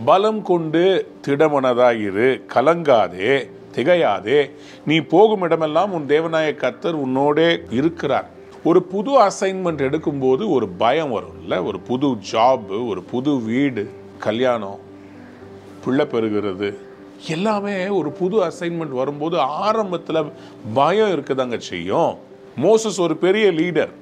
பலம் கொண்டு திடமனதாயிரு, கலங்காதே, திகையாதே, நீ போகும் இடமெல்லாம் உன் தேவனாய கர்த்தர் உன்னோடே இருக்கிறார். ஒரு புது அசைன்மெண்ட் எடுக்கும்போது ஒரு பயம் வரும்ல. ஒரு புது ஜாப், ஒரு புது வீடு, கல்யாணம், பிள்ளை பெறுகிறது, எல்லாமே ஒரு புது அசைன்மெண்ட் வரும்போது ஆரம்பத்தில் பயம் இருக்குதாங்க செய்யும். மோசஸ் ஒரு பெரிய லீடர்,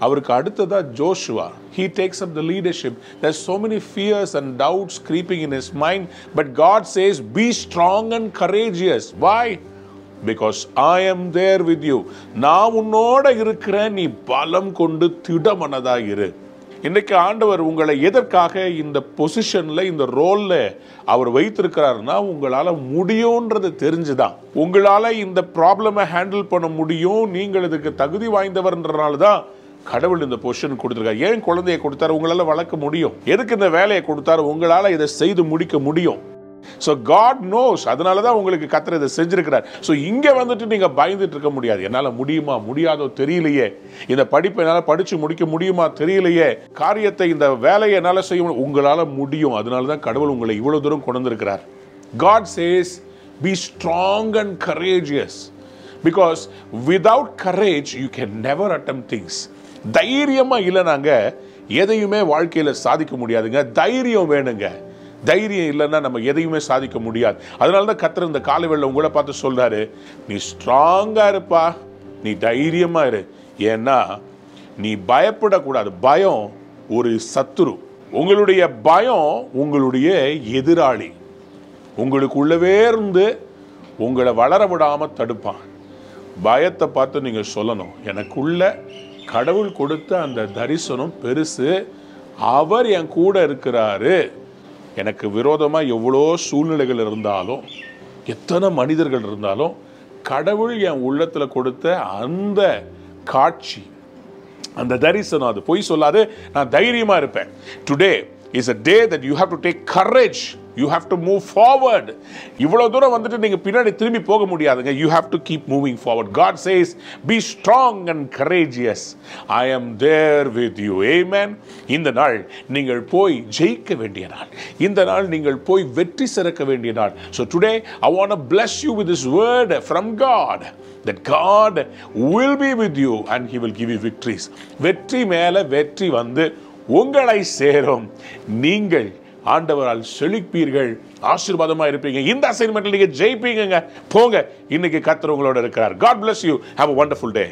அவருக்கு அடுத்ததா Joshua. He takes up the leadership. There's so many fears and doubts creeping in his mind, but God says, be strong and courageous. Why? Because I am there with you. நான் உன்னோட இருக்கிறேன், நீ பலம் கொண்டு திடமனதா இரு. இன்றைக்கு ஆண்டவர் உங்களை எதற்காக இந்த பொசிஷன்ல, இந்த ரோல்ல அவர் வைத்திருக்கிறாருன்னா, உங்களால முடியும்ன்றது தெரிஞ்சுதான். உங்களால இந்த ப்ராப்ளமை ஹேண்டில் பண்ண முடியும், நீங்கள் இதுக்கு தகுதி வாய்ந்தவர்ன்றனால தான் கடவுள் இந்த பொசிஷன் கொடுத்துருக்காரு. ஏன் குழந்தையை கொடுத்தாரு? உங்களால வளர்க்க முடியும். எதுக்கு இந்த வேலையை கொடுத்தாரு? உங்களால இதை செய்து முடிக்க முடியும். So God knows. அதனால தான் உங்களுக்கு கர்த்தர் இதை செஞ்சிருக்கிறார். ஸோ இங்கே வந்துட்டு நீங்கள் பயந்துட்டு இருக்க முடியாது. என்னால் முடியுமா முடியாதோ தெரியலையே, இந்த படிப்பை என்னால் படித்து முடிக்க முடியுமா தெரியலையே, காரியத்தை இந்த வேலையை என்னால் செய்ய முடியும். உங்களால் முடியும். அதனால தான் கடவுள் உங்களை இவ்வளோ தூரம் கொண்டு வந்திருக்கிறார். God says, be strong and courageous. Because without courage, you can never attempt things. தைரியமாக இல்லைனாங்க எதையுமே வாழ்க்கையில் சாதிக்க முடியாதுங்க. தைரியம் வேணுங்க. தைரியம் இல்லைன்னா நம்ம எதையுமே சாதிக்க முடியாது. அதனால தான் கர்த்தர் இந்த காலைவேளையில உங்களை பார்த்து சொல்றாரு, நீ ஸ்ட்ராங்கா இருப்பா, நீ தைரியமா இரு. ஏன்னா நீ பயப்படக்கூடாது. பயம் ஒரு சத்துரு. உங்களுடைய பயம் உங்களுடைய எதிராளி. உங்களுக்குள்ளவே இருந்து உங்களை வளர விடாம தடுப்பான். பயத்தை பார்த்து நீங்க சொல்லணும், எனக்குள்ள கடவுள் கொடுத்த அந்த தரிசனம் பெருசு, அவர் என் கூட இருக்கிறாரு. எனக்கு விரோதமாக எவ்வளோ சூழ்நிலைகள் இருந்தாலும், எத்தனை மனிதர்கள் இருந்தாலும், கடவுள் என் உள்ளத்தில் கொடுத்த அந்த காட்சி, அந்த தரிசனம், அது பொய் சொல்லாது. நான் தைரியமாக இருப்பேன். Today is a day that you have to take courage. You have to move forward. இவ்வளவு தூரம் வந்துட்டு நீங்க பின்னாடி திரும்பி போக முடியாதுங்க. You have to keep moving forward. God says, be strong and courageous. I am there with you. Amen. இந்த நாள் நீங்கள் போய் ஜெயிக்க வேண்டிய நாள். இந்த நாள் நீங்கள் போய் வெற்றி சிறக்க வேண்டிய நாள். So today I want to bless you with this word from God, that God will be with you and he will give you victories. வெற்றி மேல வெற்றி வந்து உங்களை சேரும். நீங்கள் ஆண்டவரால் செழிப்பீர்கள், ஆசீர்வாதமா இருப்பீங்க. இந்த அசைன்மெண்ட்ல நீங்க ஜெயிப்பீங்க. போங்க, இன்னைக்கு கர்த்தர் உங்களோட இருக்கிறார். God bless you. Have a wonderful day.